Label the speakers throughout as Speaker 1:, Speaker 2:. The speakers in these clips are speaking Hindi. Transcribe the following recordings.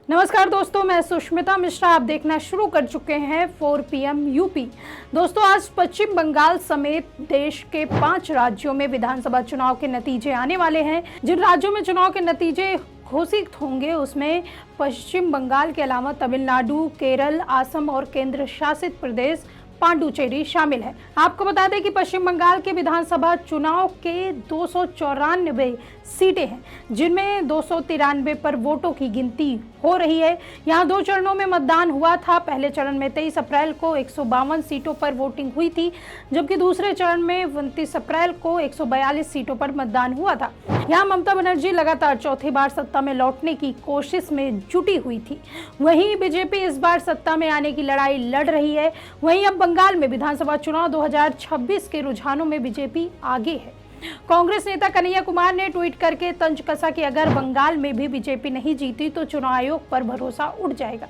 Speaker 1: नमस्कार दोस्तों, मैं सुष्मिता मिश्रा। आप देखना शुरू कर चुके हैं 4 PM यूपी। दोस्तों, आज पश्चिम बंगाल समेत देश के 5 राज्यों में विधानसभा चुनाव के नतीजे आने वाले हैं। जिन राज्यों में चुनाव के नतीजे घोषित होंगे उसमें पश्चिम बंगाल के अलावा तमिलनाडु, केरल, असम और केंद्र शासित प्रदेश पांडुचेरी शामिल है। आपको बता दें कि पश्चिम बंगाल के विधानसभा चुनाव के 294 सीटें हैं, जिनमें 293 पर वोटों की गिनती हो रही है। यहाँ 2 चरणों में मतदान हुआ था। पहले चरण में 23 अप्रैल को 152 सीटों पर वोटिंग हुई थी, जबकि दूसरे चरण में 29 अप्रैल को 142 सीटों पर मतदान हुआ था। यहाँ ममता बनर्जी लगातार चौथी बार सत्ता में लौटने की कोशिश में जुटी हुई थी। वहीं बीजेपी इस बार सत्ता में आने की लड़ाई लड़ रही है। वहीं अब बंगाल में विधानसभा चुनाव 2026 के रुझानों में बीजेपी आगे है। कांग्रेस नेता कन्हैया कुमार ने ट्वीट करके तंज कसा कि अगर बंगाल में भी बीजेपी नहीं जीती तो चुनाव आयोग पर भरोसा उठ जाएगा।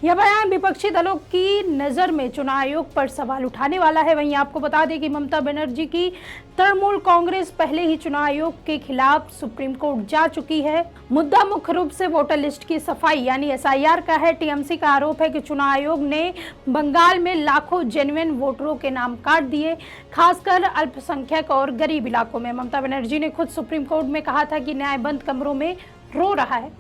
Speaker 1: यह बयान विपक्षी दलों की नजर में चुनाव आयोग पर सवाल उठाने वाला है। वहीं आपको बता दें कि ममता बनर्जी की तृणमूल कांग्रेस पहले ही चुनाव आयोग के खिलाफ सुप्रीम कोर्ट जा चुकी है। मुद्दा मुख्य रूप से वोटर लिस्ट की सफाई यानी SIR का है। टीएमसी का आरोप है कि चुनाव आयोग ने बंगाल में लाखों जेन्युइन वोटरों के नाम काट दिए, खासकर अल्पसंख्यक और गरीब इलाकों में। ममता बनर्जी ने खुद सुप्रीम कोर्ट में कहा था कि न्याय बंद कमरों में रो रहा है।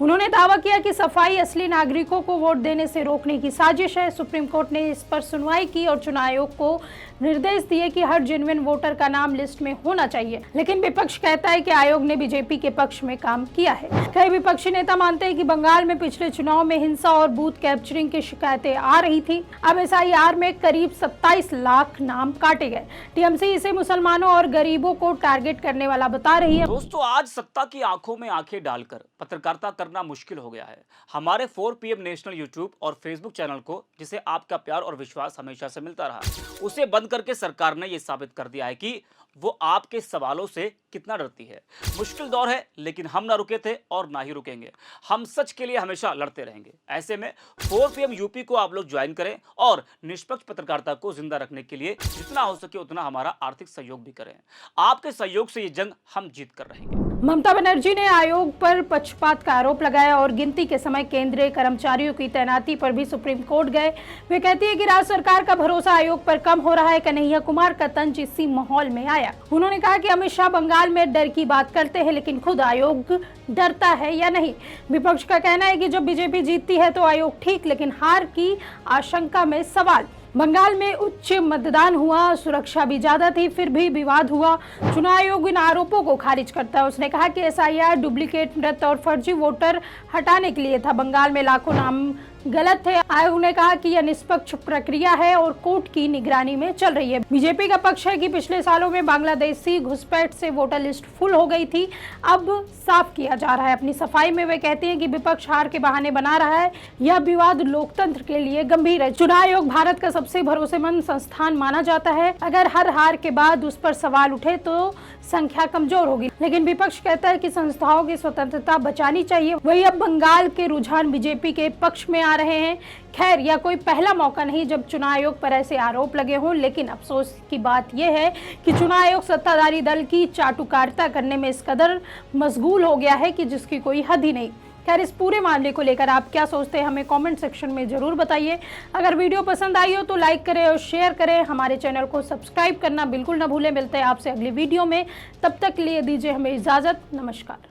Speaker 1: उन्होंने दावा किया कि सफाई असली नागरिकों को वोट देने से रोकने की साजिश है। सुप्रीम कोर्ट ने इस पर सुनवाई की और चुनाव आयोग को निर्देश दिए कि हर जेन्युइन वोटर का नाम लिस्ट में होना चाहिए। लेकिन विपक्ष कहता है कि आयोग ने बीजेपी के पक्ष में काम किया है। कई विपक्षी नेता मानते हैं कि बंगाल में पिछले चुनाव में हिंसा और बूथ कैप्चरिंग की शिकायतें आ रही थी। अब SIR में करीब 27 लाख नाम काटे गए। टीएमसी इसे मुसलमानों और गरीबों को टारगेट करने वाला बता रही है।
Speaker 2: दोस्तों, आज सत्ता की आंखों में आंखें डालकर पत्रकारिता करना मुश्किल हो गया है। हमारे 4 PM नेशनल यूट्यूब और फेसबुक चैनल को, जिसे आपका प्यार और विश्वास हमेशा से मिलता रहा, उसे बंद करके सरकार ने यह साबित कर दिया है कि वो आपके सवालों से कितना डरती है। मुश्किल दौर है, लेकिन हम ना रुके थे और ना ही रुकेंगे। हम सच के लिए हमेशा लड़ते रहेंगे। ऐसे में 4 PM यूपी को आप लोग ज्वाइन करें और निष्पक्ष पत्रकारिता को जिंदा रखने के लिए जितना हो सके उतना हमारा आर्थिक सहयोग भी करें। आपके सहयोग से ये जंग हम जीत कर रहेंगे।
Speaker 1: ममता बनर्जी ने आयोग पर पक्षपात का आरोप लगाया और गिनती के समय केंद्रीय कर्मचारियों की तैनाती पर भी सुप्रीम कोर्ट गए। वे कहती है कि राज्य सरकार का भरोसा आयोग पर कम हो रहा है। कन्हैया कुमार का तंज इसी माहौल में आया। उन्होंने कहा कि अमित शाह बंगाल में डर की बात करते हैं, लेकिन खुद आयोग डरता है या नहीं। विपक्ष का कहना है कि जब बीजेपी जीतती है तो आयोग ठीक, लेकिन हार की आशंका में सवाल। बंगाल में उच्च मतदान हुआ, सुरक्षा भी ज्यादा थी, फिर भी विवाद हुआ। चुनाव आयोग इन आरोपों को खारिज करता है। उसने कहा कि SIR डुप्लीकेट, मृत और फर्जी वोटर हटाने के लिए था। बंगाल में लाखों नाम गलत थे। आयोग ने कहा कि यह निष्पक्ष प्रक्रिया है और कोर्ट की निगरानी में चल रही है। बीजेपी का पक्ष है कि पिछले सालों में बांग्लादेशी घुसपैठ से वोटर लिस्ट फुल हो गई थी, अब साफ किया जा रहा है। अपनी सफाई में वे कहते हैं कि विपक्ष हार के बहाने बना रहा है। यह विवाद लोकतंत्र के लिए गंभीर है। चुनाव आयोग भारत का सबसे भरोसेमंद संस्थान माना जाता है। अगर हर हार के बाद उस पर सवाल उठे तो संख्या कमजोर होगी, लेकिन विपक्ष कहता है कि संस्थाओं की स्वतंत्रता बचानी चाहिए। वही अब बंगाल के रुझान बीजेपी के पक्ष में आ रहे हैं। खैर, यह कोई पहला मौका नहीं जब चुनाव आयोग पर ऐसे आरोप लगे हों, लेकिन अफसोस की बात यह है कि चुनाव आयोग सत्ताधारी दल की चाटुकारिता करने में इस कदर मशगूल हो गया है कि जिसकी कोई हद ही नहीं। खैर, इस पूरे मामले को लेकर आप क्या सोचते हैं, हमें कमेंट सेक्शन में जरूर बताइए। अगर वीडियो पसंद आई हो तो लाइक करें और शेयर करें। हमारे चैनल को सब्सक्राइब करना बिल्कुल न भूलें। मिलते हैं आपसे अगली वीडियो में, तब तक के लिए दीजिए हमें इजाजत। नमस्कार।